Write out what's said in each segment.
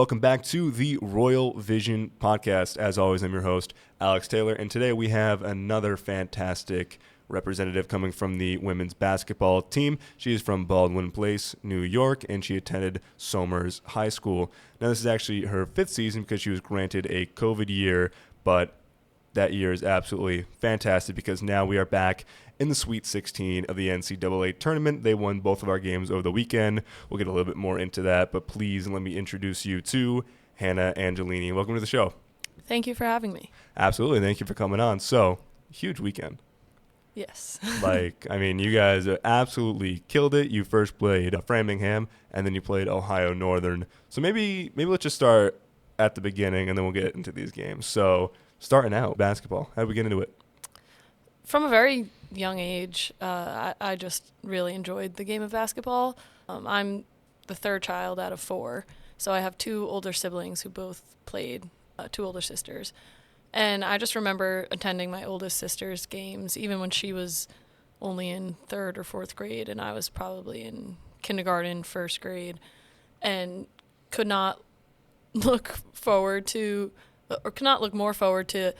Welcome back to the Royal Vision podcast. As always, I'm your host, Alex Taylor, and today we have another fantastic representative coming from the women's basketball team. She is from Baldwin Place, New York, and she attended Somers High School. Now, this is actually her fifth season because she was granted a COVID year, but that year is absolutely fantastic because now we are back in the Sweet 16 of the NCAA tournament. They won both of our games over the weekend. We'll get a little bit more into that, but please let me introduce you to Hannah Angelini. Welcome to the show. Thank you for having me. Absolutely. Thank you for coming on. So, huge weekend. Yes. You guys absolutely killed it. You first played Framingham, and then you played Ohio Northern. So maybe let's just start at the beginning, and then we'll get into these games. So, starting out, basketball. How did we get into it? From a very young age, I just really enjoyed the game of basketball. I'm the third child out of four, so I have two older siblings who both played, two older sisters. And I just remember attending my oldest sister's games, even when she was only in third or fourth grade, and I was probably in kindergarten, first grade, and could not look more forward to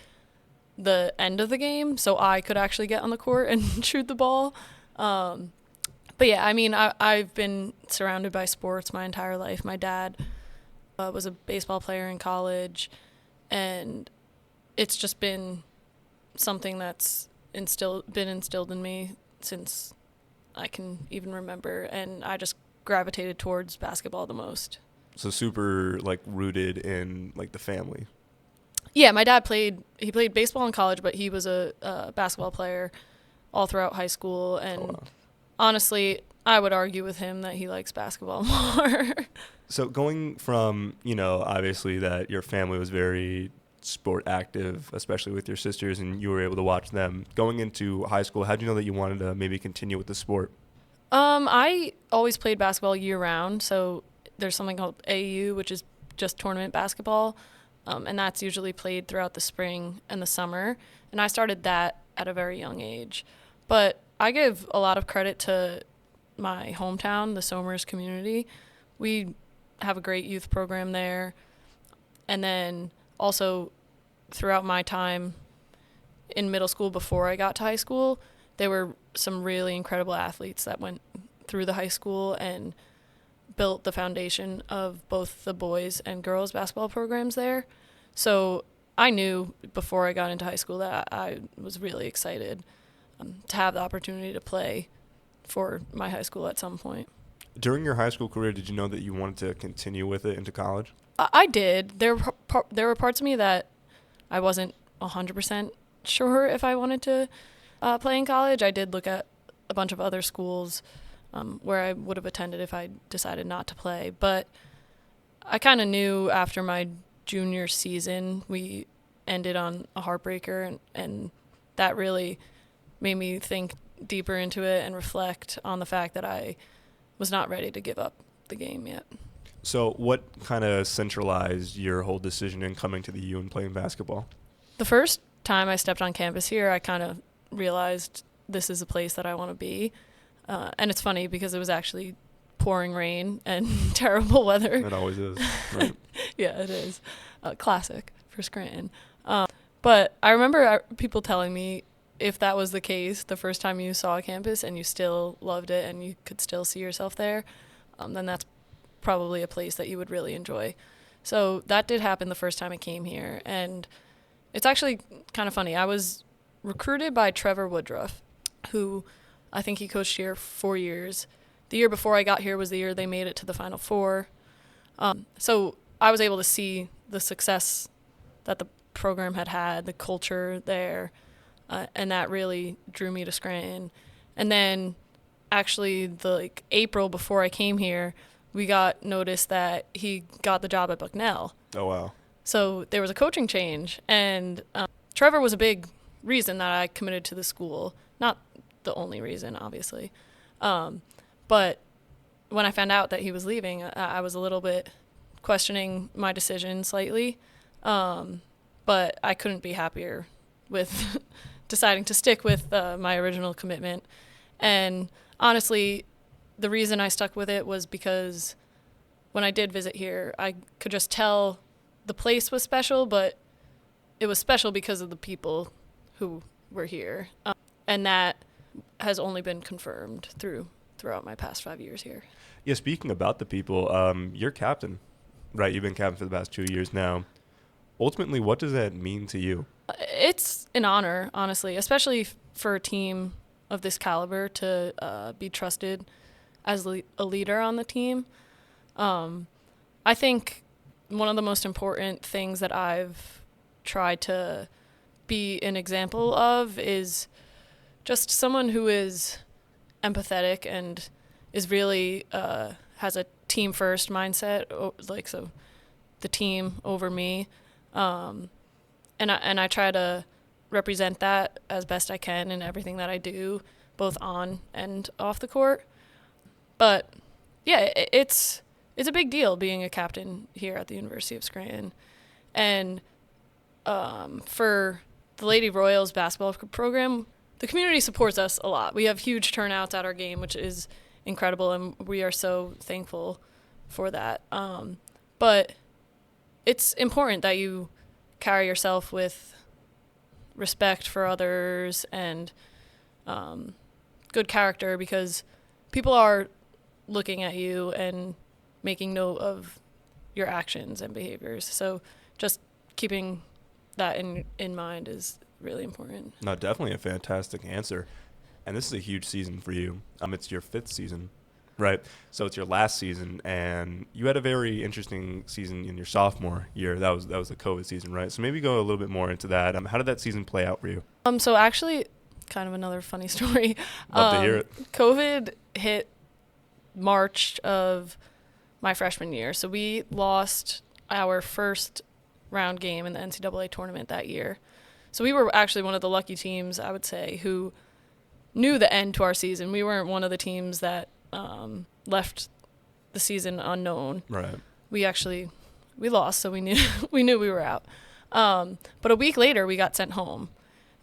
the end of the game so I could actually get on the court and shoot the ball. But yeah, I've been surrounded by sports my entire life. My dad was a baseball player in college, and it's just been something that's been instilled in me since I can even remember, and I just gravitated towards basketball the most. So super rooted in the family. Yeah, my dad played baseball in college, but he was a basketball player all throughout high school. And honestly, I would argue with him that he likes basketball more. So going from, obviously that your family was very sport active, especially with your sisters, and you were able to watch them. Going into high school, how did you know that you wanted to maybe continue with the sport? I always played basketball year-round. So there's something called AU, which is just tournament basketball. And that's usually played throughout the spring and the summer. And I started that at a very young age. But I give a lot of credit to my hometown, the Somers community. We have a great youth program there. And then also throughout my time in middle school before I got to high school, there were some really incredible athletes that went through the high school and built the foundation of both the boys and girls basketball programs there. So I knew before I got into high school that I was really excited to have the opportunity to play for my high school at some point. During your high school career, did you know that you wanted to continue with it into college? I did. There were parts of me that I wasn't 100% sure if I wanted to play in college. I did look at a bunch of other schools where I would have attended if I decided not to play. But I kind of knew after my junior season, we ended on a heartbreaker, and that really made me think deeper into it and reflect on the fact that I was not ready to give up the game yet. So what kind of centralized your whole decision in coming to the U and playing basketball? The first time I stepped on campus here, I kind of realized this is a place that I want to be. And it's funny because it was actually pouring rain and terrible weather. It always is, right? Yeah, it is. Classic for Scranton. But I remember people telling me if that was the case the first time you saw a campus and you still loved it and you could still see yourself there, then that's probably a place that you would really enjoy. So that did happen the first time I came here. And it's actually kind of funny. I was recruited by Trevor Woodruff, who I think he coached here 4 years. The year before I got here was the year they made it to the Final Four. So I was able to see the success that the program had, the culture there, and that really drew me to Scranton. And then actually April before I came here, we got notice that he got the job at Bucknell. Oh, wow. So there was a coaching change, and Trevor was a big reason that I committed to the school. Not the only reason, obviously. But when I found out that he was leaving, I was a little bit questioning my decision slightly. But I couldn't be happier with deciding to stick with my original commitment. And honestly, the reason I stuck with it was because when I did visit here, I could just tell the place was special, but it was special because of the people who were here. And that has only been confirmed throughout my past 5 years here. Yeah, speaking about the people, you're captain, right? You've been captain for the past 2 years now. Ultimately, what does that mean to you? It's an honor, honestly, especially for a team of this caliber to be trusted as a leader on the team. I think one of the most important things that I've tried to be an example of is just someone who is empathetic and is really has a team first mindset, so the team over me, and I try to represent that as best I can in everything that I do, both on and off the court. But yeah, it's a big deal being a captain here at the University of Scranton, and for the Lady Royals basketball program, the community supports us a lot. We have huge turnouts at our game, which is incredible, and we are so thankful for that. But it's important that you carry yourself with respect for others and good character, because people are looking at you and making note of your actions and behaviors. So just keeping that in mind is really important. No, definitely a fantastic answer. And this is a huge season for you. It's your 5th season, right? So it's your last season, and you had a very interesting season in your sophomore year. That was the COVID season, right? So maybe go a little bit more into that. How did that season play out for you? So actually, kind of another funny story. Love to hear it. COVID hit March of my freshman year, so we lost our first round game in the NCAA tournament that year. So we were actually one of the lucky teams, I would say, who knew the end to our season. We weren't one of the teams that left the season unknown. Right. We lost, so we knew we were out. But a week later, we got sent home.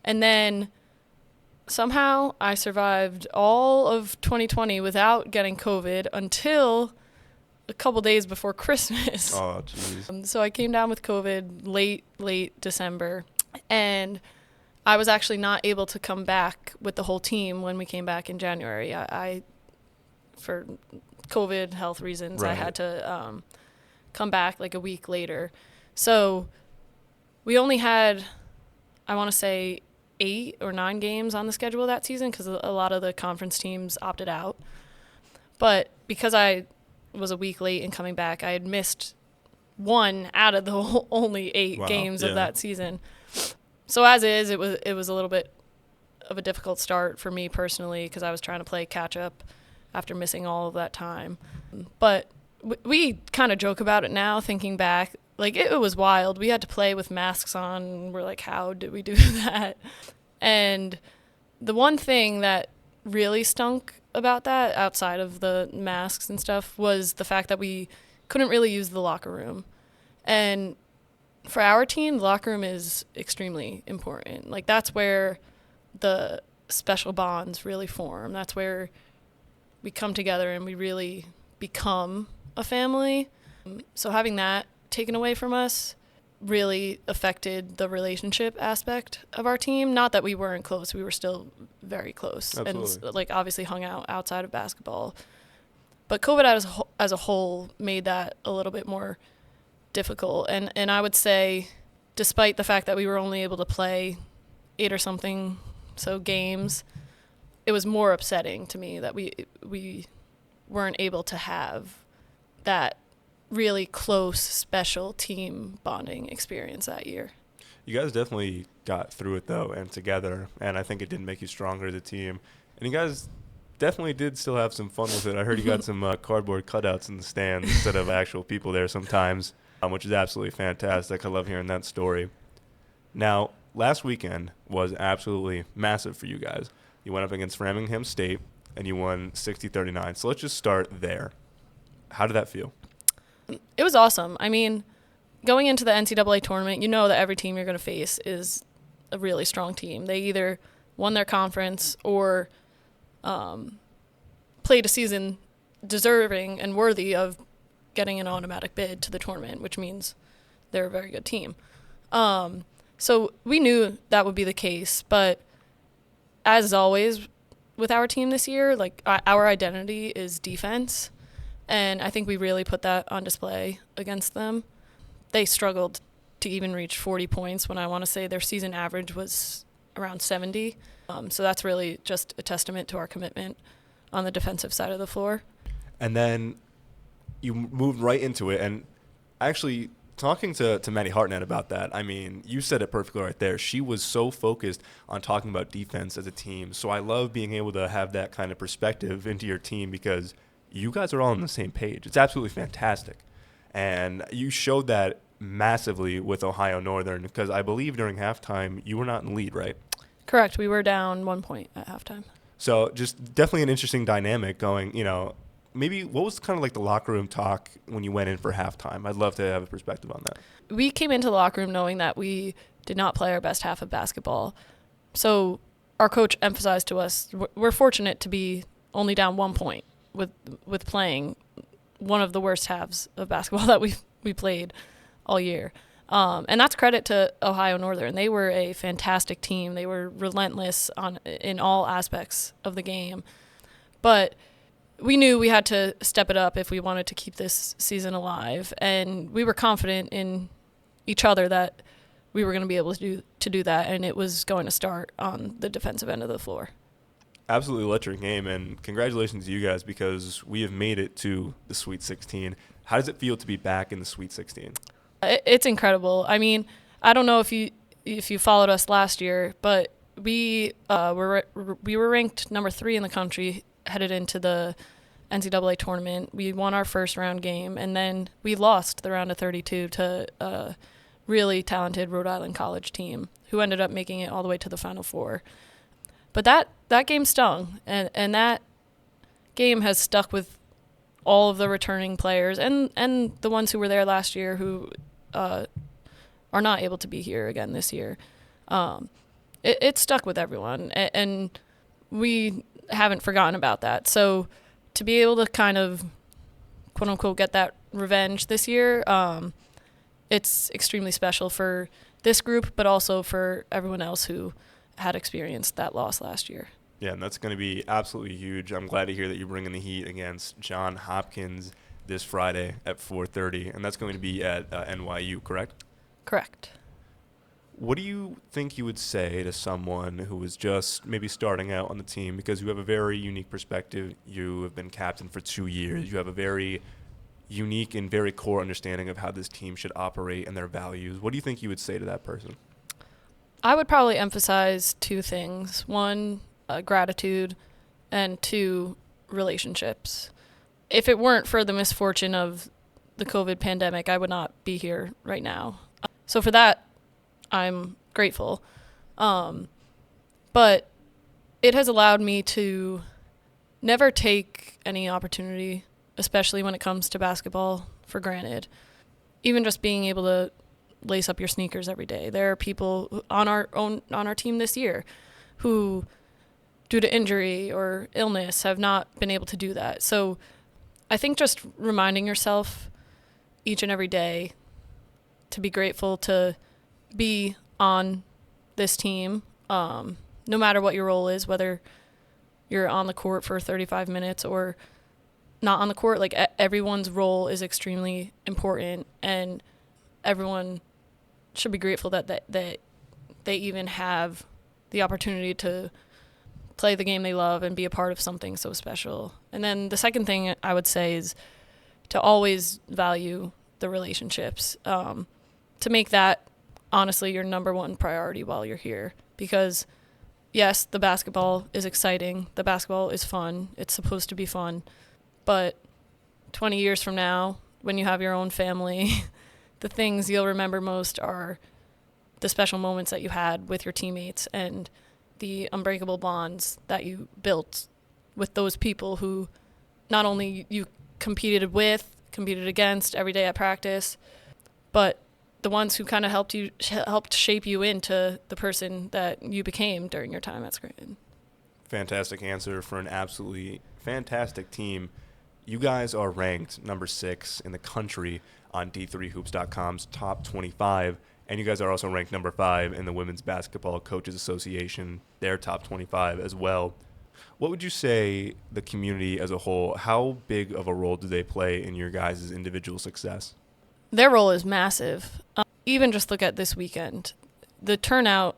And then somehow I survived all of 2020 without getting COVID until a couple days before Christmas. Oh, jeez. So I came down with COVID late December. And I was actually not able to come back with the whole team when we came back in January. I for COVID health reasons, right. I had to come back like a week later. So we only had, I want to say, 8 or 9 games on the schedule that season because a lot of the conference teams opted out. But because I was a week late in coming back, I had missed 1 out of the only 8 games of that season. So as is, it was a little bit of a difficult start for me personally because I was trying to play catch up after missing all of that time. But we kind of joke about it now, thinking back. Like, it was wild. We had to play with masks on, and we're like, how did we do that? And the one thing that really stunk about that, outside of the masks and stuff, was the fact that we couldn't really use the locker room. And for our team, the locker room is extremely important. Like, that's where the special bonds really form. That's where we come together and we really become a family. So having that taken away from us really affected the relationship aspect of our team. Not that we weren't close. We were still very close. Absolutely. And, like, obviously hung out outside of basketball. But COVID as a whole made that a little bit more difficult. And I would say, despite the fact that we were only able to play 8 or something games, it was more upsetting to me that we weren't able to have that really close, special team bonding experience that year. You guys definitely got through it, though, and together, and I think it did make you stronger as a team. And you guys definitely did still have some fun with it. I heard you got some cardboard cutouts in the stands instead of actual people there sometimes, which is absolutely fantastic. I love hearing that story. Now, last weekend was absolutely massive for you guys. You went up against Framingham State, and you won 60-39. So let's just start there. How did that feel? It was awesome. I mean, going into the NCAA tournament, you know that every team you're going to face is a really strong team. They either won their conference or played a season deserving and worthy of getting an automatic bid to the tournament, which means they're a very good team. So we knew that would be the case, but as always with our team this year, like our identity is defense, and I think we really put that on display against them. They struggled to even reach 40 points when I want to say their season average was around 70. So that's really just a testament to our commitment on the defensive side of the floor. And then you moved right into it, and actually talking to Maddie Hartnett about that, I mean, you said it perfectly right there. She was so focused on talking about defense as a team. So I love being able to have that kind of perspective into your team because you guys are all on the same page. It's absolutely fantastic. And you showed that massively with Ohio Northern because I believe during halftime you were not in the lead, right? Correct. We were down 1 point at halftime. So just definitely an interesting dynamic going, maybe what was kind of like the locker room talk when you went in for halftime? I'd love to have a perspective on that. We came into the locker room knowing that we did not play our best half of basketball. So our coach emphasized to us, we're fortunate to be only down 1 point with playing one of the worst halves of basketball that we played all year. And that's credit to Ohio Northern. They were a fantastic team. They were relentless in all aspects of the game. But we knew we had to step it up if we wanted to keep this season alive. And we were confident in each other that we were going to be able to do that, and it was going to start on the defensive end of the floor. Absolutely electric game, and congratulations to you guys because we have made it to the Sweet 16. How does it feel to be back in the Sweet 16? It's incredible. I mean, I don't know if you followed us last year, but we were ranked number 3 in the country headed into the NCAA tournament. We won our first round game, and then we lost the round of 32 to a really talented Rhode Island College team who ended up making it all the way to the Final Four. But that game stung, and that game has stuck with all of the returning players and the ones who were there last year who are not able to be here again this year. It stuck with everyone, and we haven't forgotten about that. So to be able to kind of, quote unquote, get that revenge this year, it's extremely special for this group, but also for everyone else who had experienced that loss last year. Yeah, and that's going to be absolutely huge. I'm glad to hear that you're bringing the heat against John Hopkins this Friday at 4:30, and that's going to be at NYU, correct? Correct. What do you think you would say to someone who is just maybe starting out on the team? Because you have a very unique perspective. You have been captain for 2 years. You have a very unique and very core understanding of how this team should operate and their values. What do you think you would say to that person? I would probably emphasize 2 things. 1, gratitude, and 2, relationships. If it weren't for the misfortune of the COVID pandemic, I would not be here right now. So for that, I'm grateful. But it has allowed me to never take any opportunity, especially when it comes to basketball, for granted. Even just being able to lace up your sneakers every day. There are people on our team this year who, due to injury or illness, have not been able to do that. So I think just reminding yourself each and every day to be grateful to be on this team, no matter what your role is, whether you're on the court for 35 minutes or not on the court, like everyone's role is extremely important, and everyone should be grateful that they even have the opportunity to play the game they love and be a part of something so special. And then the second thing I would say is to always value the relationships, to make that honestly your number 1 priority while you're here. Because yes, the basketball is exciting, the basketball is fun, it's supposed to be fun, but 20 years from now, when you have your own family, the things you'll remember most are the special moments that you had with your teammates and the unbreakable bonds that you built with those people who not only you competed against every day at practice, but the ones who kind of helped shape you into the person that you became during your time at Scranton. Fantastic answer for an absolutely fantastic team. You guys are ranked number 6 in the country on D3Hoops.com's top 25, and you guys are also ranked number 5 in the Women's Basketball Coaches Association, their top 25 as well. What would you say the community as a whole, how big of a role do they play in your guys' individual success? Their role is massive. Even just look at this weekend. The turnout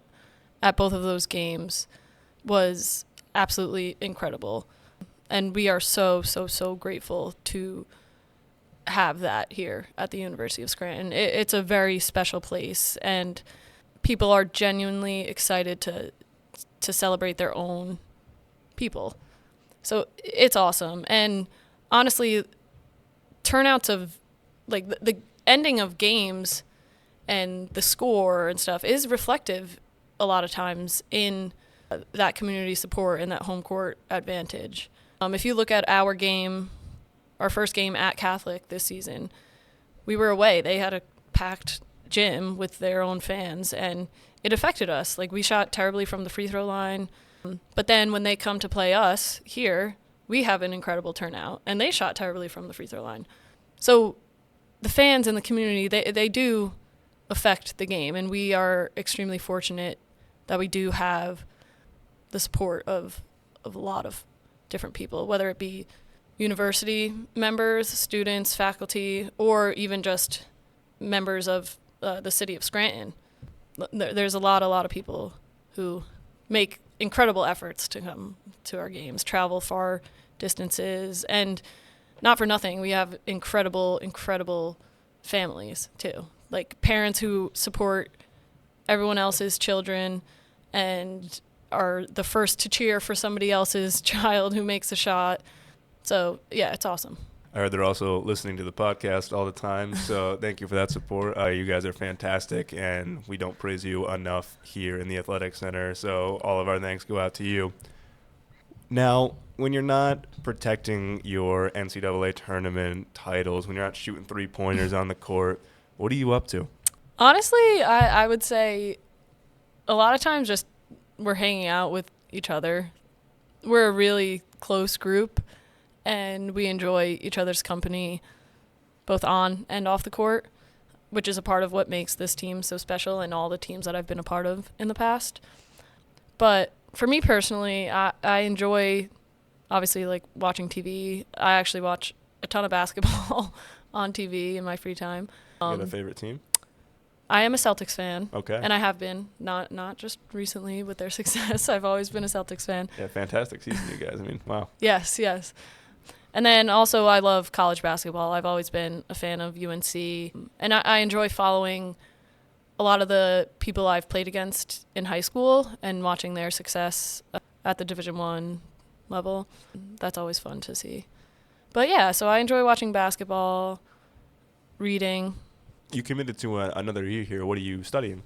at both of those games was absolutely incredible. And we are so, so, so grateful to have that here at the University of Scranton. It's a very special place, and people are genuinely excited to celebrate their own people. So it's awesome. And honestly, turnouts of like the ending of games and the score and stuff is reflective a lot of times in that community support and that home court advantage. If you look at our game, our first game at Catholic this season, we were away. They had a packed gym with their own fans, and it affected us. Like, we shot terribly from the free throw line. But then when they come to play us here, we have an incredible turnout, and they shot terribly from the free throw line. So the fans in the community, they do affect the game, and we are extremely fortunate that we do have the support of a lot of different people, whether it be university members, students, faculty, or even just members of the city of Scranton. There's a lot of people who make incredible efforts to come to our games, travel far distances, and not for nothing, we have incredible families too. Like parents who support everyone else's children and are the first to cheer for somebody else's child who makes a shot. So yeah, it's awesome. I heard they're also listening to the podcast all the time, so thank you for that support. You guys are fantastic, and we don't praise you enough here in the Athletic Center, so all of our thanks go out to you. Now, when you're not protecting your NCAA tournament titles, when you're not shooting three-pointers on the court, what are you up to? Honestly, I would say a lot of times just we're hanging out with each other. We're a really close group, and we enjoy each other's company both on and off the court, which is a part of what makes this team so special and all the teams that I've been a part of in the past. But for me personally, I enjoy, obviously, like watching TV. I actually watch a ton of basketball on TV in my free time. You have a favorite team? I am a Celtics fan. Okay. And I have been, not just recently with their success. I've always been a Celtics fan. Yeah, fantastic season, you guys. I mean, wow. Yes. And then also I love college basketball. I've always been a fan of UNC. And I enjoy following a lot of the people I've played against in high school and watching their success at the Division I level. That's always fun to see. But yeah, so I enjoy watching basketball, reading. You committed to another year here. What are you studying?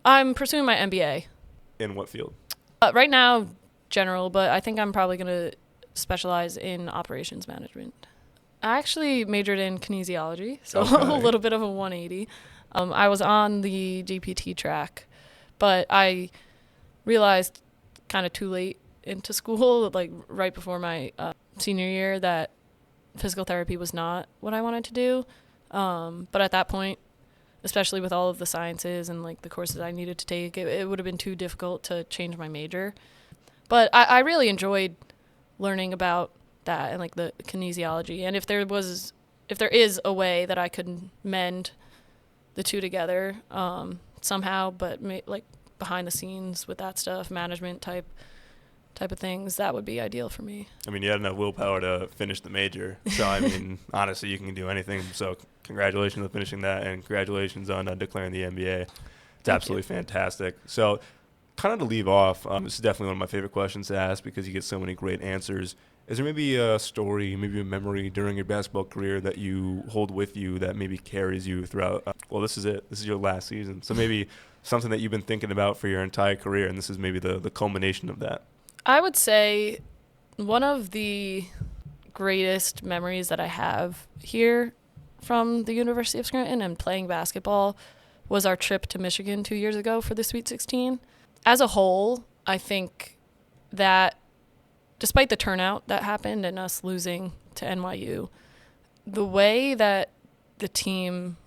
I'm pursuing my MBA. In what field? Right now, general, but I think I'm probably going to specialize in operations management. I actually majored in kinesiology, so Okay. a little bit of a 180. I was on the GPT track, but I realized kind of too late into school, like right before my senior year, that physical therapy was not what I wanted to do. But at that point, especially with all of the sciences and like the courses I needed to take, it would have been too difficult to change my major. But I really enjoyed learning about that and like the kinesiology. And if there is a way that I could mend the two together somehow, but like behind the scenes with that stuff, management type of things, that would be ideal for me. I mean, you had enough willpower to finish the major. So, I mean, honestly, you can do anything. So, congratulations on finishing that, and congratulations on declaring the NBA. It's absolutely fantastic. So, kind of to leave off, this is definitely one of my favorite questions to ask because you get so many great answers. Is there maybe a story, maybe a memory during your basketball career that you hold with you that maybe carries you throughout? Well, this is it. This is your last season. So, maybe something that you've been thinking about for your entire career, and this is maybe the culmination of that. I would say one of the greatest memories that I have here from the University of Scranton and playing basketball was our trip to Michigan 2 years ago for the Sweet 16. As a whole, I think that despite the turnout that happened and us losing to NYU. The way that the team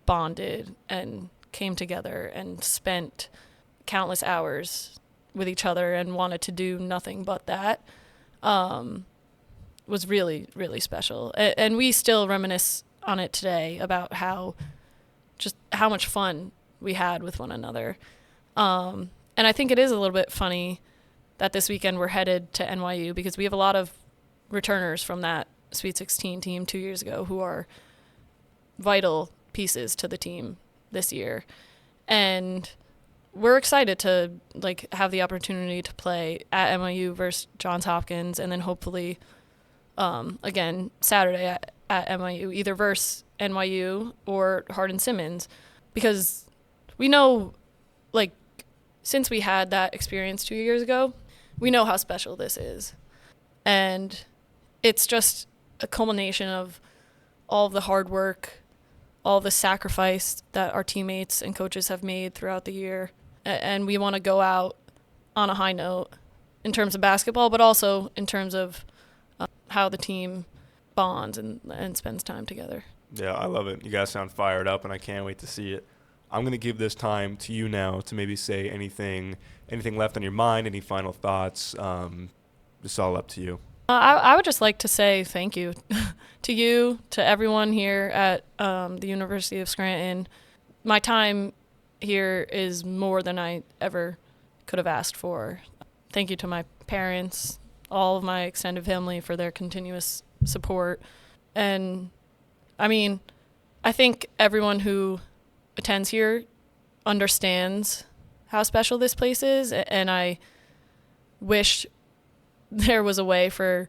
bonded and came together and spent countless hours with each other and wanted to do nothing but that was really, really special. And we still reminisce on it today about how much fun we had with one another. And I think it is a little bit funny that this weekend we're headed to NYU because we have a lot of returners from that Sweet 16 team 2 years ago who are vital pieces to the team this year. And we're excited to have the opportunity to play at NYU versus Johns Hopkins, and then hopefully again Saturday at NYU, either versus NYU or Hardin-Simmons, because we know, since we had that experience 2 years ago, we know how special this is. And it's just a culmination of all of the hard work, all the sacrifice that our teammates and coaches have made throughout the year. And we want to go out on a high note in terms of basketball, but also in terms of how the team bonds and spends time together. Yeah, I love it. You guys sound fired up, and I can't wait to see it. I'm going to give this time to you now to maybe say anything left on your mind, any final thoughts. It's all up to you. I would just like to say thank you to you, to everyone here at the University of Scranton. My time here is more than I ever could have asked for. Thank you to my parents, all of my extended family for their continuous support. And I think everyone who attends here understands how special this place is, and I wish there was a way for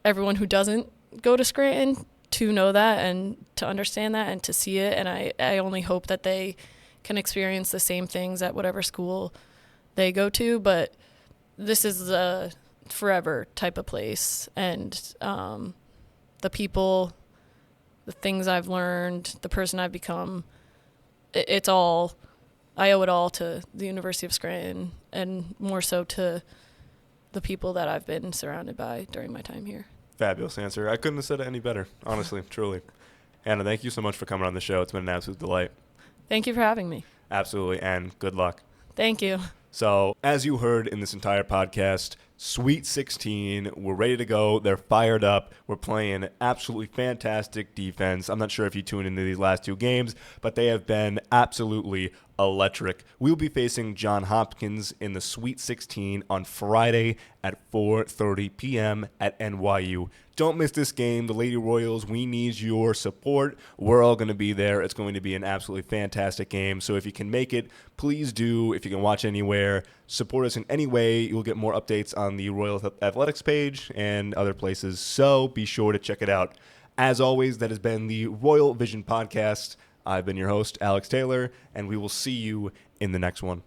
everyone who doesn't go to Scranton to know that and to understand that and to see it, and I only hope that they can experience the same things at whatever school they go to. But this is a forever type of place, and the people, the things I've learned, the person I've become, I owe it all to the University of Scranton, and more so to the people that I've been surrounded by during my time here. Fabulous answer. I couldn't have said it any better, honestly, truly. Anna, thank you so much for coming on the show. It's been an absolute delight. Thank you for having me. Absolutely, and good luck. Thank you. So, as you heard in this entire podcast, Sweet 16, we're ready to go. They're fired up. We're playing absolutely fantastic defense. I'm not sure if you tuned into these last two games, but they have been absolutely electric. We'll be facing Johns Hopkins in the Sweet 16 on Friday at 4:30 p.m. at NYU. Don't miss this game. The Lady Royals, we need your support. We're all going to be there. It's going to be an absolutely fantastic game. So if you can make it, please do. If you can watch anywhere, support us in any way. You'll get more updates on the Royal Athletics page and other places. So be sure to check it out. As always, that has been the Royal Vision Podcast. I've been your host, Alex Taylor, and we will see you in the next one.